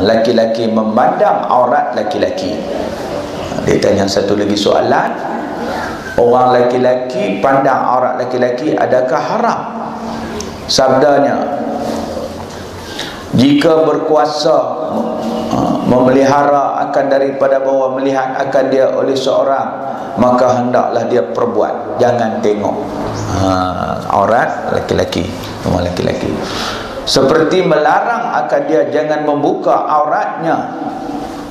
laki-laki memandang aurat laki-laki. Dia tanya satu lagi soalan, orang laki-laki pandang aurat laki-laki adakah haram? Sabdanya, jika berkuasa memelihara akan daripada bahawa melihat akan dia oleh seorang, maka hendaklah dia perbuat, jangan tengok aurat laki-laki, rumah laki-laki. Seperti melarang akan dia jangan membuka auratnya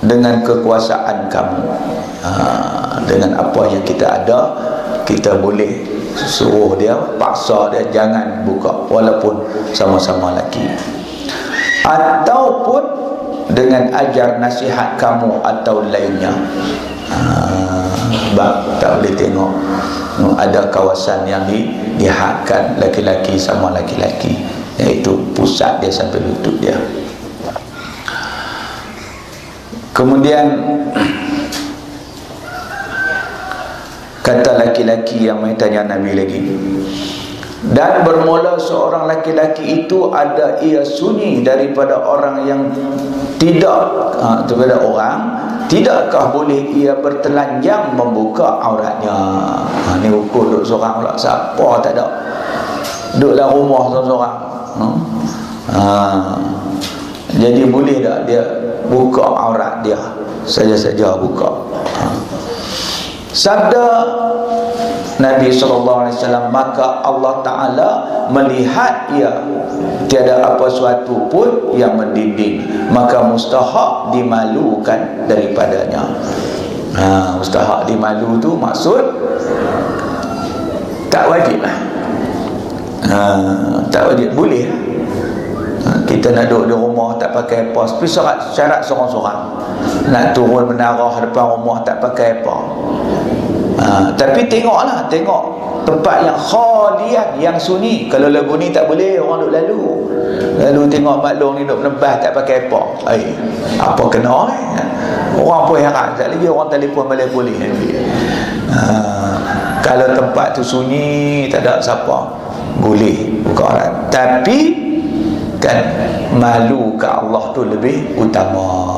dengan kekuasaan kamu. Dengan apa yang kita ada, kita boleh suruh dia, paksa dia jangan buka walaupun sama-sama laki. Ataupun dengan ajar nasihat kamu atau lainnya. Tak boleh tengok ada kawasan yang dihadkan laki-laki sama laki-laki, iaitu pusat dia sampai lutut dia. Kemudian kata laki-laki yang tanya Nabi lagi, dan bermula seorang laki-laki itu ada ia sunyi daripada orang yang tidak, daripada orang, tidakkah boleh ia bertelanjang membuka auratnya? Ni ukur duduk seorang pula, siapa tak ada duduk dalam rumah seorang-seorang. Jadi boleh tak dia buka aurat dia? Saja-saja buka. Sabda Nabi SAW, maka Allah Ta'ala melihat ia tiada apa suatu pun yang mendinding, maka mustahak dimalukan daripadanya. Mustahak dimalu tu maksud tak wajib lah. Tak wajib, boleh. Kita nak duduk di rumah tak pakai apa, tapi syarat seorang-seorang. Nak turun menarah depan rumah tak pakai apa. Tapi tengoklah, tengok tempat yang khalian, yang sunyi. Kalau lagu ni tak boleh, orang duduk lalu tengok maklum ni duduk menebah tak pakai apa. Apa kena orang pun heran. Tak lagi orang telefon balik polis. Kalau tempat tu sunyi, tak ada siapa, boleh buka aurat. Tapi kan malu ke Allah tu lebih utama.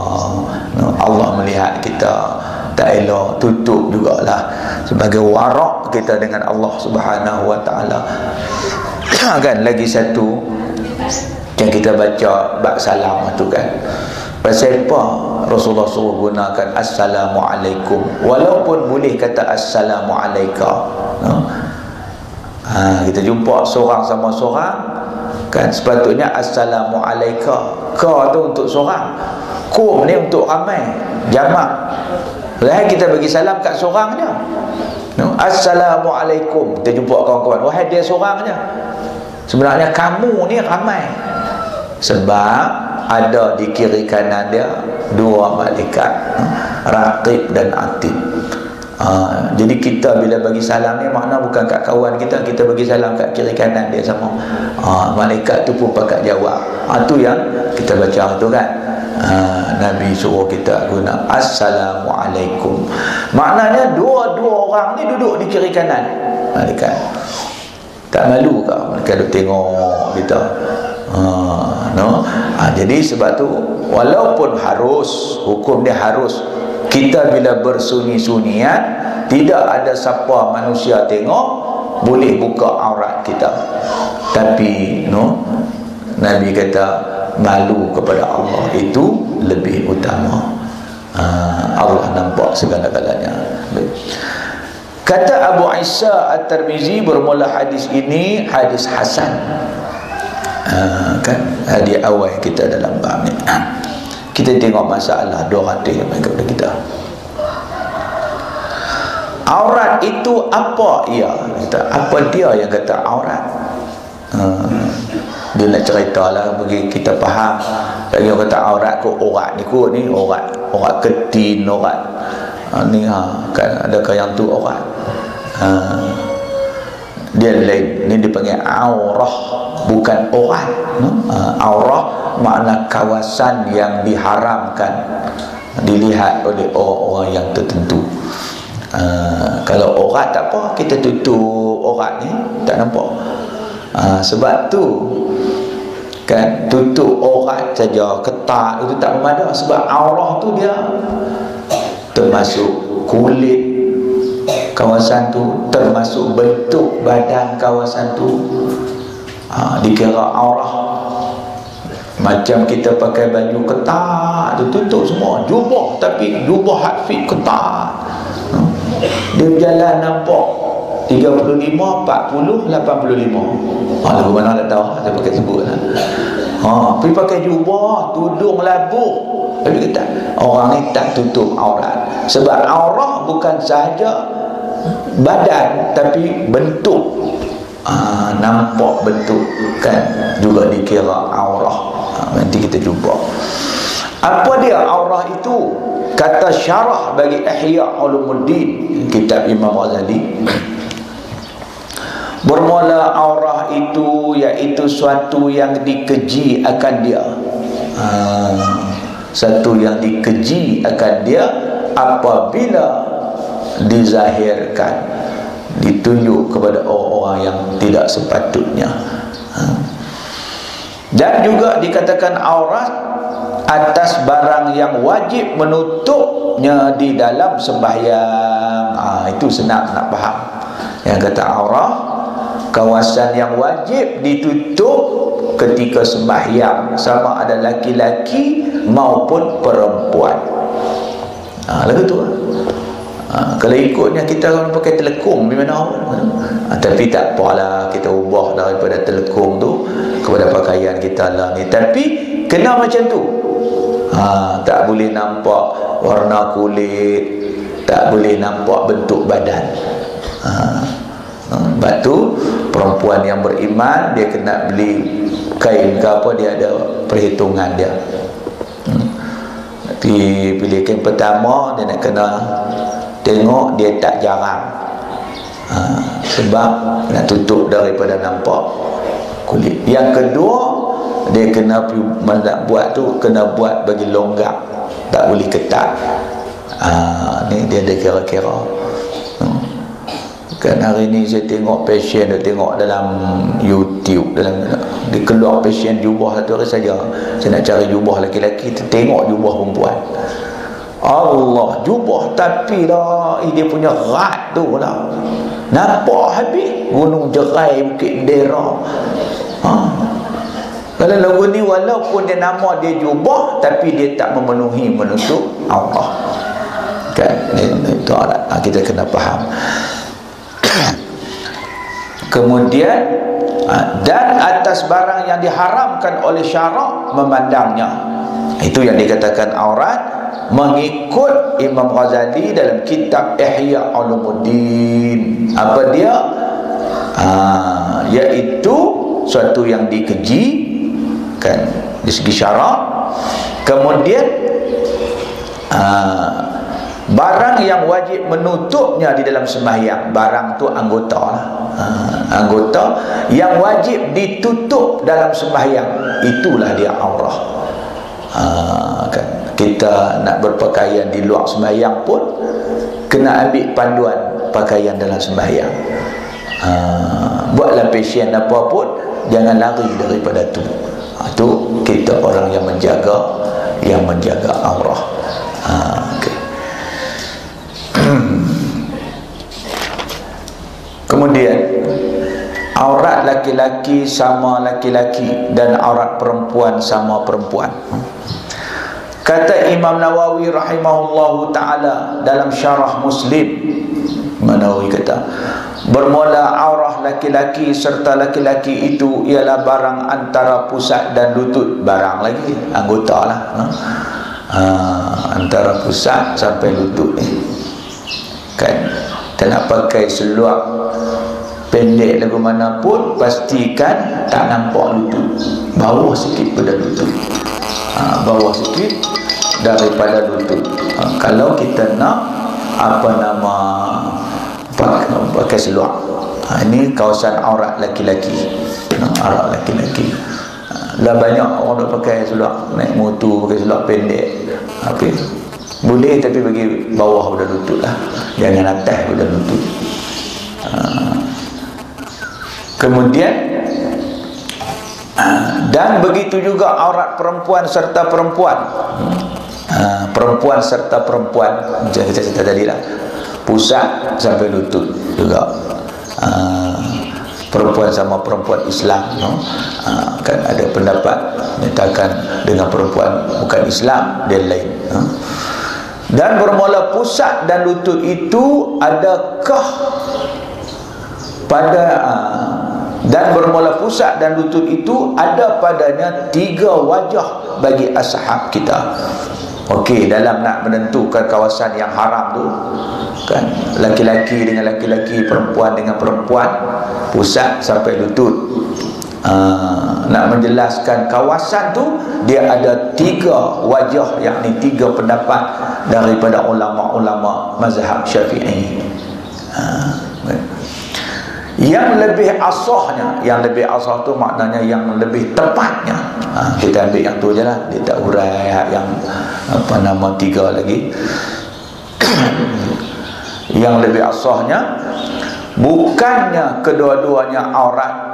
Allah melihat kita, tak elok tutup jugalah sebagai warak kita dengan Allah Subhanahu wa taala. Kan lagi satu yang kita baca bab salam tu kan, pasal apa Rasulullah suruh gunakan assalamualaikum, walaupun boleh kata assalamualaika. Kita jumpa seorang sama seorang kan, sepatutnya assalamualaika. Ka tu untuk seorang, kum ni untuk ramai, jamak. Wahai kita bagi salam kat seorang je, assalamualaikum. Kita jumpa kawan-kawan, wahai dia seorang je. Sebenarnya kamu ni ramai, sebab ada di kiri kanan dia dua malaikat, raqib dan atid. Jadi kita bila bagi salam ni makna bukan kat kawan kita, kita bagi salam kat kiri kanan dia sama. Malaikat tu pun pakat jawab. Tu yang kita baca tu kan. Nabi suruh kita guna assalamualaikum. Maknanya dua-dua orang ni duduk di kiri kanan malaikat. Tak malu ke mereka duduk tengok kita? Jadi sebab tu walaupun harus, hukum dia harus, kita bila bersunyi-sunyian tidak ada siapa manusia tengok, boleh buka aurat kita. Tapi Nabi kata malu kepada Allah itu lebih utama. Allah nampak segala-galanya. Kata Abu Isa At-Tirmizi, bermula hadis ini hadis hasan. Kan hadis awal kita dalam bab ni. Kita tengok masalah 200 yang main kepada kita. Aurat itu apa? Apa dia yang kata aurat? Dia nak cerita lah bagi kita faham. Lagi orang kata aurat kot, aurat ni kot ni aurat ketin, aurat ni kan adakah yang tu aurat? Dia lain. Ni dipanggil aurah, bukan aurat. Aurah makna kawasan yang diharamkan dilihat oleh orang-orang yang tertentu. Kalau aurat tak apa, kita tutup aurat ni tak nampak. Sebab tu kan, tutup aurat saja ketat itu tak memadai, sebab aurah tu dia termasuk kulit kawasan tu, termasuk bentuk badan kawasan tu, dikira aurah. Macam kita pakai baju ketat tu tutup semua, jubah, tapi jubah hafid ketat, dia berjalan nampak 35, 40, 85. Lagu mana tak tahu, saya pakai sebut lah. Pergi pakai jubah, tudung labuh, tapi kata orang ni tak tutup aurat. Sebab aurat bukan sahaja badan, tapi bentuk, nampak bentuk kan, juga dikira aurah. Nanti kita jumpa apa dia aurah itu. Kata syarah bagi Ihya Ulumuddin, kitab Imam Ghazali, bermula aurah itu iaitu suatu yang dikeji akan dia, satu yang dikeji akan dia apabila dizahirkan, ditunjuk kepada orang-orang yang tidak sepatutnya. Dan juga dikatakan aurat atas barang yang wajib menutupnya di dalam sembahyang. Itu senang nak faham. Yang kata aurat, kawasan yang wajib ditutup ketika sembahyang, sama ada laki-laki maupun perempuan. Lagu tu kalau ikutnya kita orang pakai telekung di mana, tapi tak apalah, kita ubah daripada telekung tu kepada pakaian kita lah ni. Tapi kena macam tu, tak boleh nampak warna kulit, tak boleh nampak bentuk badan. Sebab tu perempuan yang beriman, dia kena beli kain ke apa, dia ada perhitungan dia. Tapi pilih kain pertama, dia nak kena tengok dia tak jarang, sebab nak tutup daripada nampak kulit. Yang kedua, dia kena buat tu, kena buat bagi longgar, tak boleh ketat. Ni dia ada kira-kira. Kan hari ni saya tengok pasien, dia tengok dalam YouTube, dia keluar pasien jubah satu hari saja. Saya nak cari jubah lelaki-lelaki, tengok jubah perempuan. Allah, jubah tapi lah dia punya rat tu lah, nampak habis Gunung Jerai, Bukit Dera. Kalau lagu ni walaupun dia nama dia jubah, tapi dia tak memenuhi menutup Allah. Kan itu kita kena faham. Kemudian dan atas barang yang diharamkan oleh syarak memandangnya, itu yang dikatakan aurat mengikut Imam Ghazali dalam kitab Ihya Ulumuddin. Apa dia? Iaitu suatu yang dikeji kan di segi syarak. Kemudian barang yang wajib menutupnya di dalam sembahyang, barang tu anggota lah. Anggota yang wajib ditutup dalam sembahyang, itulah dia aurah. Kan kita nak berpakaian di luar sembahyang pun kena ambil panduan pakaian dalam sembahyang. Buatlah pasien apa pun, jangan lari daripada tu. Tu kita orang yang menjaga aurah. Okay. Kemudian aurat laki-laki sama laki-laki dan aurat perempuan sama perempuan. Kata Imam Nawawi rahimahullahu ta'ala dalam syarah Muslim, Nawawi kata, bermula aurah laki-laki serta laki-laki itu ialah barang antara pusat dan lutut. Barang lagi, anggota lah, antara pusat sampai lutut ni. Kan kita nak pakai seluar pendek lagu mana pun, pastikan tak nampak lutut, bawah sikit pada lutut, bawah sikit daripada lutut. Kalau kita nak pakai seluar, ini kawasan aurat laki-laki. Aurat laki-laki lah, banyak orang nak pakai seluar naik motor, pakai seluar pendek. Okay, boleh, tapi bagi bawah pada lutut lah, jangan atas pada lutut. Kemudian Dan begitu juga aurat perempuan serta perempuan. Perempuan serta perempuan, macam kita cerita tadi lah, pusat sampai lutut juga. Perempuan sama perempuan Islam, no? Kan ada pendapat menyatakan dengan perempuan bukan Islam dia lain. Dan bermula pusat dan lutut itu adakah pada dan bermula pusat dan lutut itu ada padanya 3 wajah bagi ashab kita. Okey, dalam nak menentukan kawasan yang haram tu kan, laki-laki dengan laki-laki, perempuan dengan perempuan, pusat sampai lutut. Nak menjelaskan kawasan tu, dia ada 3 wajah, yakni 3 pendapat daripada ulama-ulama mazhab Syafi'i. Yang lebih asahnya, yang lebih asah tu maknanya yang lebih tepatnya, kita ambil yang tu je lah, dia tak hurai yang apa nama 3 lagi. Yang lebih asahnya, bukannya kedua-duanya aurat,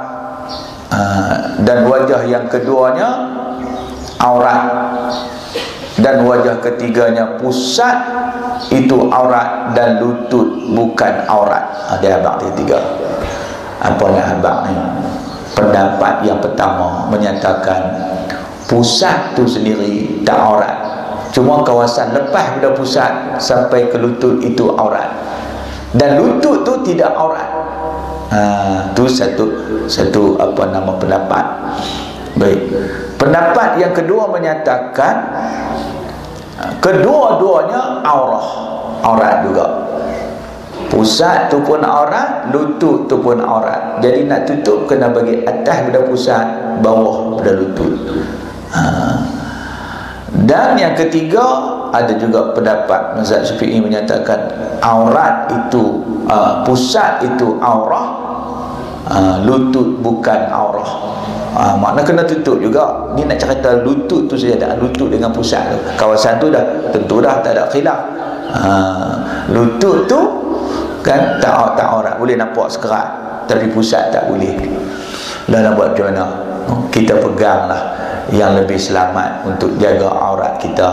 dan wajah yang keduanya aurat, dan wajah ketiganya pusat itu aurat, dan lutut bukan aurat. Dia abang tiga. Apa yang abang ni? Pendapat yang pertama menyatakan pusat tu sendiri tak aurat, cuma kawasan lepas pada pusat sampai ke lutut itu aurat, dan lutut tu tidak aurat. Tu satu apa nama pendapat. Baik. Pendapat yang kedua menyatakan kedua-duanya aurat juga. Pusat tu pun aurat, lutut tu pun aurat. Jadi nak tutup kena bagi atas pada pusat, bawah pada lutut. Dan yang ketiga, ada juga pendapat mazhab Syafi'i menyatakan aurat itu pusat itu aurah, lutut bukan aurah. Makna kena tutup juga. Ni nak cerita lutut tu saja, tak lutut dengan pusat tu. Kawasan tu dah tentu dah tak ada khilaf. Lutut tu kan tak aurat, boleh nampak sekerat, tapi pusat tak boleh. Dah nak buat macam mana? Kita peganglah yang lebih selamat untuk jaga aurat kita,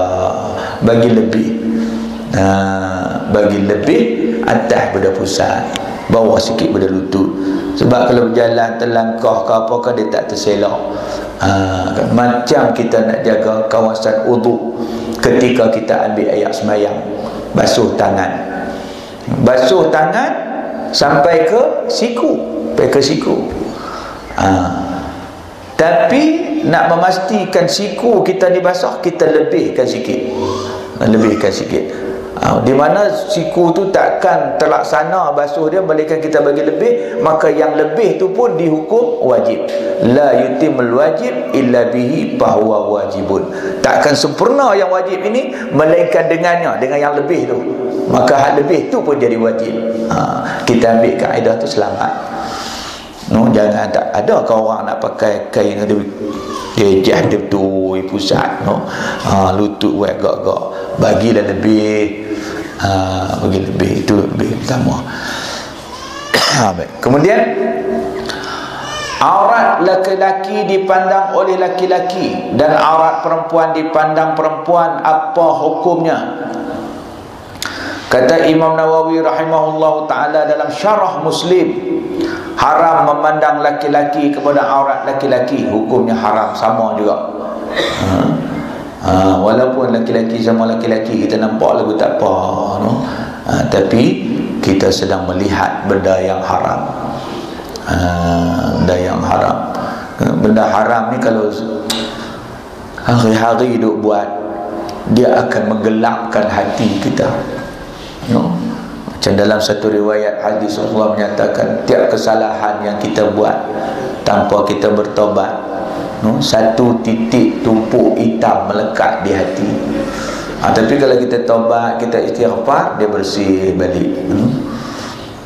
bagi lebih atas pada pusat, bawah sikit pada lutut. Sebab kalau berjalan terlangkah ke apa ke, dia tak terselak. Macam kita nak jaga kawasan uduk ketika kita ambil air semayang, basuh tangan sampai ke siku, tapi nak memastikan siku kita dibasah, kita lebihkan sikit. Di mana siku tu takkan terlaksana basuh dia, melainkan kita bagi lebih, maka yang lebih tu pun dihukum wajib. La yutimul wajib illa bihi fahuwa wajibun. Takkan sempurna yang wajib ini melainkan dengannya, dengan yang lebih tu, maka hal lebih tu pun jadi wajib. Kita ambil kaedah tu selamat. Jangan tak ada ke orang nak pakai kain dia jah dia tu pusat, lutut buat gak-gak, bagilah lebih. Bagi lebih, itu lebih pertama. Baik. Kemudian aurat laki-laki dipandang oleh laki-laki dan aurat perempuan dipandang perempuan, apa hukumnya? Kata Imam Nawawi rahimahullah ta'ala dalam syarah Muslim, haram memandang laki-laki kepada aurat laki-laki, hukumnya haram, sama juga. Walaupun laki-laki sama laki-laki kita nampak lagu tak apa, tapi kita sedang melihat benda yang haram. Benda haram ni kalau hari-hari duk buat, dia akan menggelapkan hati kita. Macam dalam satu riwayat hadis, Rasulullah menyatakan tiap kesalahan yang kita buat tanpa kita bertobat, satu titik tumpuk hitam melekat di hati. Tapi kalau kita tobat, kita istighfar, dia bersih balik.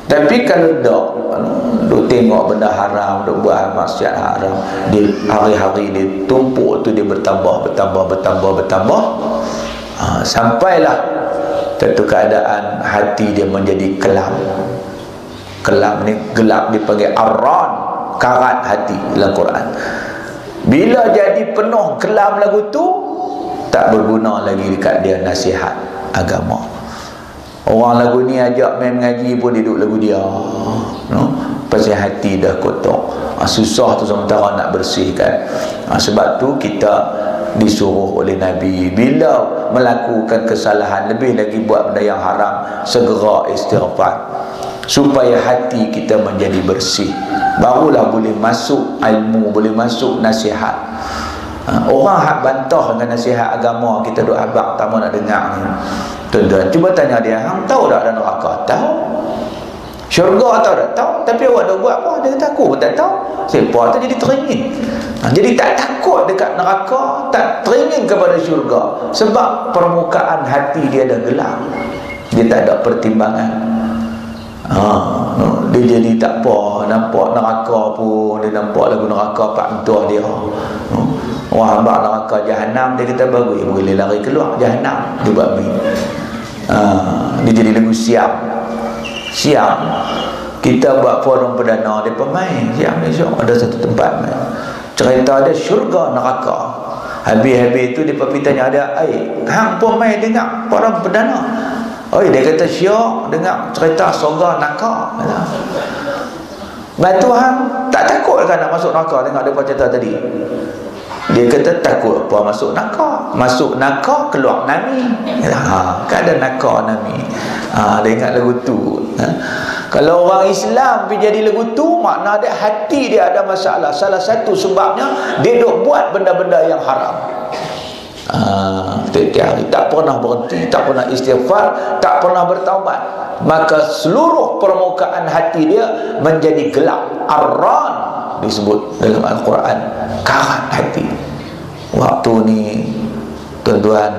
Tapi kalau duk tengok benda haram, duk buat maksiat haram, dia hari-hari dia tumpuk tu, dia bertambah, sampailah satu keadaan hati dia menjadi kelam. Kelam ni gelap, dipanggil arran, karat hati dalam Quran. Bila jadi penuh kelam lagu tu, tak berguna lagi dekat dia nasihat agama. Orang lagu ni ajak main mengaji pun duduk lagu dia, no? Pasal hati dah kotor. Susah tu sementara nak bersihkan. Sebab tu kita disuruh oleh Nabi, bila melakukan kesalahan, lebih lagi buat benda yang haram, segera istighfar, supaya hati kita menjadi bersih. Barulah boleh masuk ilmu, boleh masuk nasihat. Orang hak bantah dengan nasihat agama kita duk abang tak mau nak dengar ni. Tuan-tuan, cuba tanya dia, hang tahu tak ada neraka? Tahu. Syurga tahu tak? Tahu. Tapi awak dah buat apa? Dia kata aku pun tak tahu. Siapa tu jadi teringin. Jadi tak takut dekat neraka, tak teringin kepada syurga, sebab permukaan hati dia dah gelap. Dia tak ada pertimbangan. Dia jadi tak apa, nampak neraka pun dia nampak lagu neraka pak mentua dia. Orang hamba neraka jahanam, dia kata bagus, boleh lari keluar jahanam, dia buat begini. Dia jadi lagu siap. Kita buat forum perdana, dia pemain siap besok ada satu tempat main. Cerita dia syurga neraka. Habis-habis tu dia pergi tanya ada hang pun main dengar forum perdana. Dia kata syok dengar cerita surga neraka. Batu hang tak takut kan nak masuk neraka tengok depa cerita tadi. Dia kata takut apa masuk neraka? Masuk neraka keluar nami. Kan ada neraka nami. Dia ingat lagu tu. Kalau orang Islam pergi jadi lagu tu, makna dia hati dia ada masalah. Salah satu sebabnya dia duk buat benda-benda yang haram. Setiap hari tak pernah berhenti, tak pernah istighfar, tak pernah bertaubat, maka seluruh permukaan hati dia menjadi gelap. Arran disebut dalam Al-Quran, karat hati. Waktu ni tuan-tuan,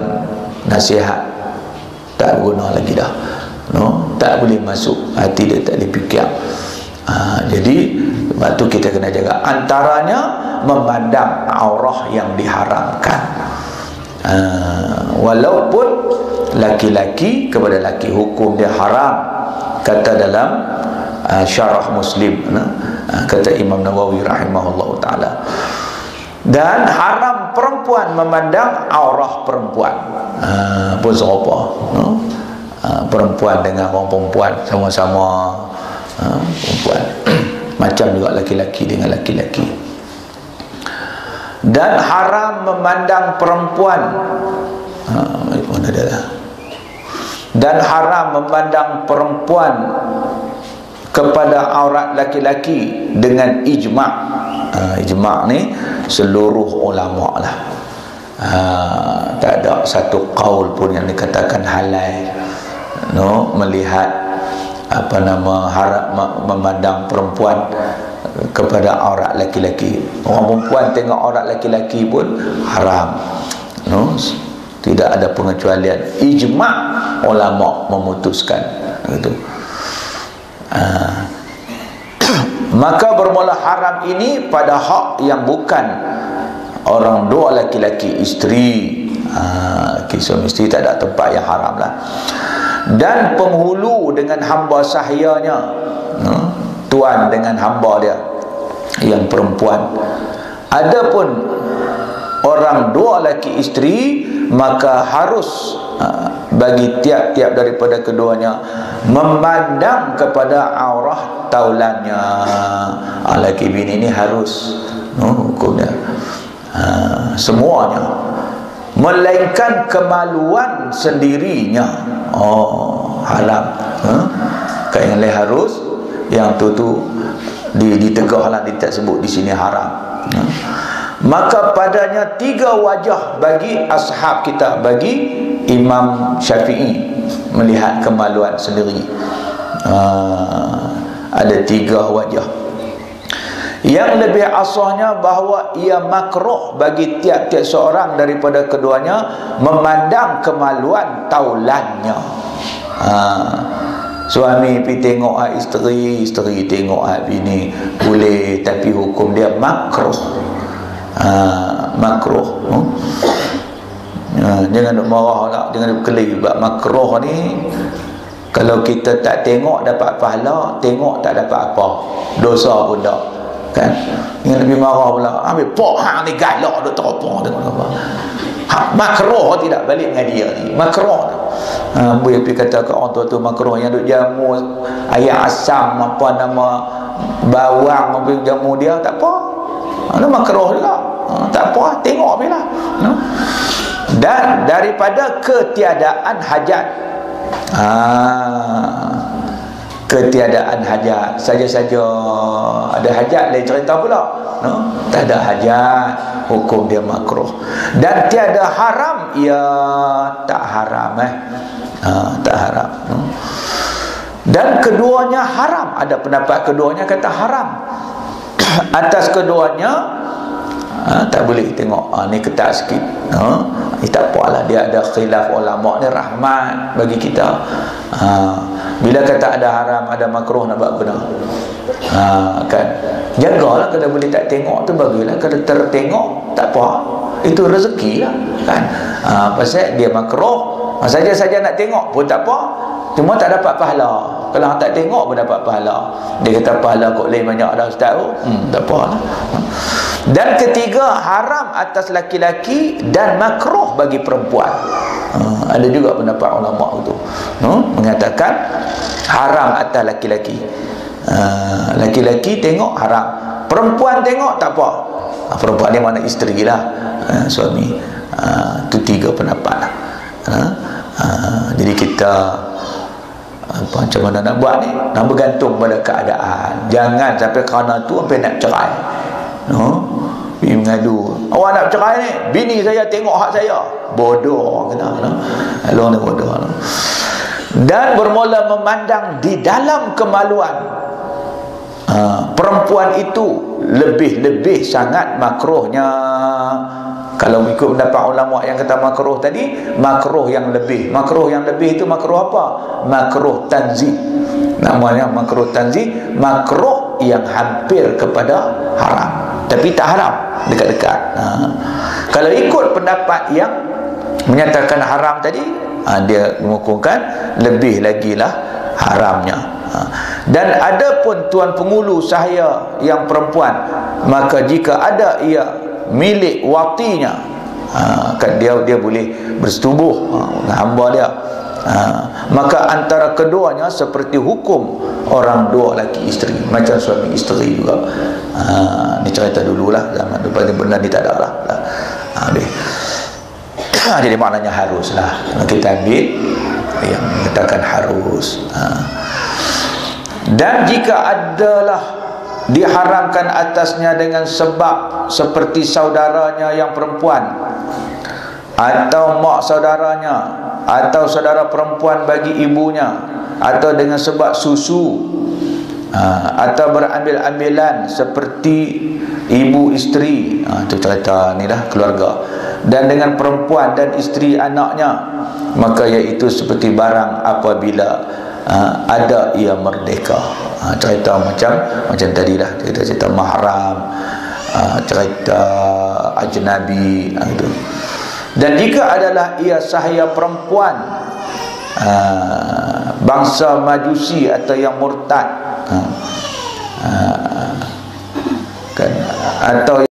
nasihat tak guna lagi dah, tak boleh masuk hati dia, tak boleh fikir. Jadi sebab tu kita kena jaga. Antaranya memandang aurah yang diharamkan. Walaupun laki-laki kepada laki, hukum dia haram, kata dalam syarah Muslim, kata Imam Nawawi rahimahullah ta'ala. Dan haram perempuan memandang aurah perempuan, pun serupa, perempuan dengan orang perempuan sama-sama perempuan. Macam juga laki-laki dengan laki-laki. Dan haram memandang perempuan, dan haram memandang perempuan kepada aurat laki-laki dengan ijma'. Ijma' ni seluruh ulama' lah. Tak ada satu qaul pun yang dikatakan halal melihat haram memandang perempuan kepada aurat laki-laki. Orang perempuan tengok aurat laki-laki pun haram. Tidak ada pengecualian. Ijma' ulama memutuskan gitu. Maka bermula haram ini pada hak yang bukan orang dua laki-laki, isteri. Kisah isteri tak ada tempat yang haram lah. Dan penghulu dengan hamba sahyanya, tuan dengan hamba dia yang perempuan. Adapun orang dua laki isteri, maka harus bagi tiap-tiap daripada keduanya memandang kepada aurah taulannya. Laki bini ini harus hukumnya semuanya, melainkan kemaluan sendirinya. Haram. Yang lain harus, yang tu ditegahlah, dia tak sebut di sini haram. Maka padanya 3 wajah bagi ashab kita, bagi Imam Syafi'i melihat kemaluan sendiri. Ada 3 wajah. Yang lebih asahnya bahawa ia makruh bagi tiap-tiap seorang daripada keduanya memandang kemaluan taulannya. Suami pergi tengok isteri, isteri tengok bini, boleh, tapi hukum dia makruh. Makruh. Jangan duk marah lah, jangan duk kelih. Sebab makruh ni, kalau kita tak tengok dapat pahala, tengok tak dapat apa, dosa pun tak. kan. Yang lebih marah pula, ambil pok hang ni galak duk teropong tengok apa. Makruh tidak balik dengan dia ni, makruh. Boleh pergi kata ke orang tua tu makruh, yang duk jamu ayam asam apa nama bawang apa jamu dia tak apa. Itu makruh juga. Tak apa, tengok je lah. Dan daripada ketiadaan hajat, ketiadaan hajat, saja-saja ada hajat lain cerita pula. Tak ada hajat, hukum dia makruh. Dan tiada haram, ya tak haram tak haram. Dan keduanya haram. Ada pendapat keduanya kata haram. Atas keduanya tak boleh tengok ni ketat sikit. Tak apalah, dia ada khilaf ulama ni, rahmat bagi kita. Bila kata ada haram, ada makruh, nak buat guna. Kan jagalah, kalau boleh tak tengok tu bagilah, kalau tertengok tak apa, itu rezeki lah kan. Pasal dia makruh, saja-saja nak tengok pun tak apa, cuma tak dapat pahala. Kalau tak tengok pun dapat pahala. Dia kata pahala kok lain banyak dah ustaz tu, tak apa lah. Dan ketiga, haram atas laki-laki dan makruh bagi perempuan. Ada juga pendapat ulama itu, mengatakan haram atas laki-laki. Laki-laki tengok haram, perempuan tengok tak apa. Perempuan ni mana isteri lah, suami. Itu tiga pendapat lah. Jadi kita macam mana nak buat ni, nak bergantung pada keadaan. Jangan sampai kerana tu sampai nak cerai. Pergi mengadu, awak nak cerai ni, bini saya tengok hak saya. Bodoh kena. Long ni bodoh. Dan bermula memandang di dalam kemaluan. Perempuan itu lebih-lebih sangat makruhnya. Kalau ikut pendapat ulama yang kata makruh tadi, makruh yang lebih. Makruh yang lebih itu makruh apa? Makruh tanzih. Namanya makruh tanzih, makruh yang hampir kepada haram, tapi tak haram, dekat-dekat. Kalau ikut pendapat yang menyatakan haram tadi, dia mengukuhkan lebih lagi lah haramnya. Dan ada pun tuan pengulu sahaya yang perempuan, maka jika ada ia milik watinya, kan dia boleh bersetubuh dengan hamba dia, maka antara keduanya seperti hukum orang dua laki isteri, macam suami isteri juga. Ni cerita dululah, zaman tu paling benar ni tak ada lah. Jadi maknanya haruslah kita ambil yang mengatakan harus. Dan jika adalah diharamkan atasnya dengan sebab seperti saudaranya yang perempuan, atau mak saudaranya, atau saudara perempuan bagi ibunya, atau dengan sebab susu, atau berambil-ambilan seperti ibu isteri, itu cerita ni dah keluarga, dan dengan perempuan dan isteri anaknya, maka iaitu seperti barang apabila ada ia merdeka. Cerita macam tadi dah, cerita mahram, cerita ajnabi gitu. Dan jika adalah ia sahaya perempuan bangsa majusi atau yang murtad, kan, atau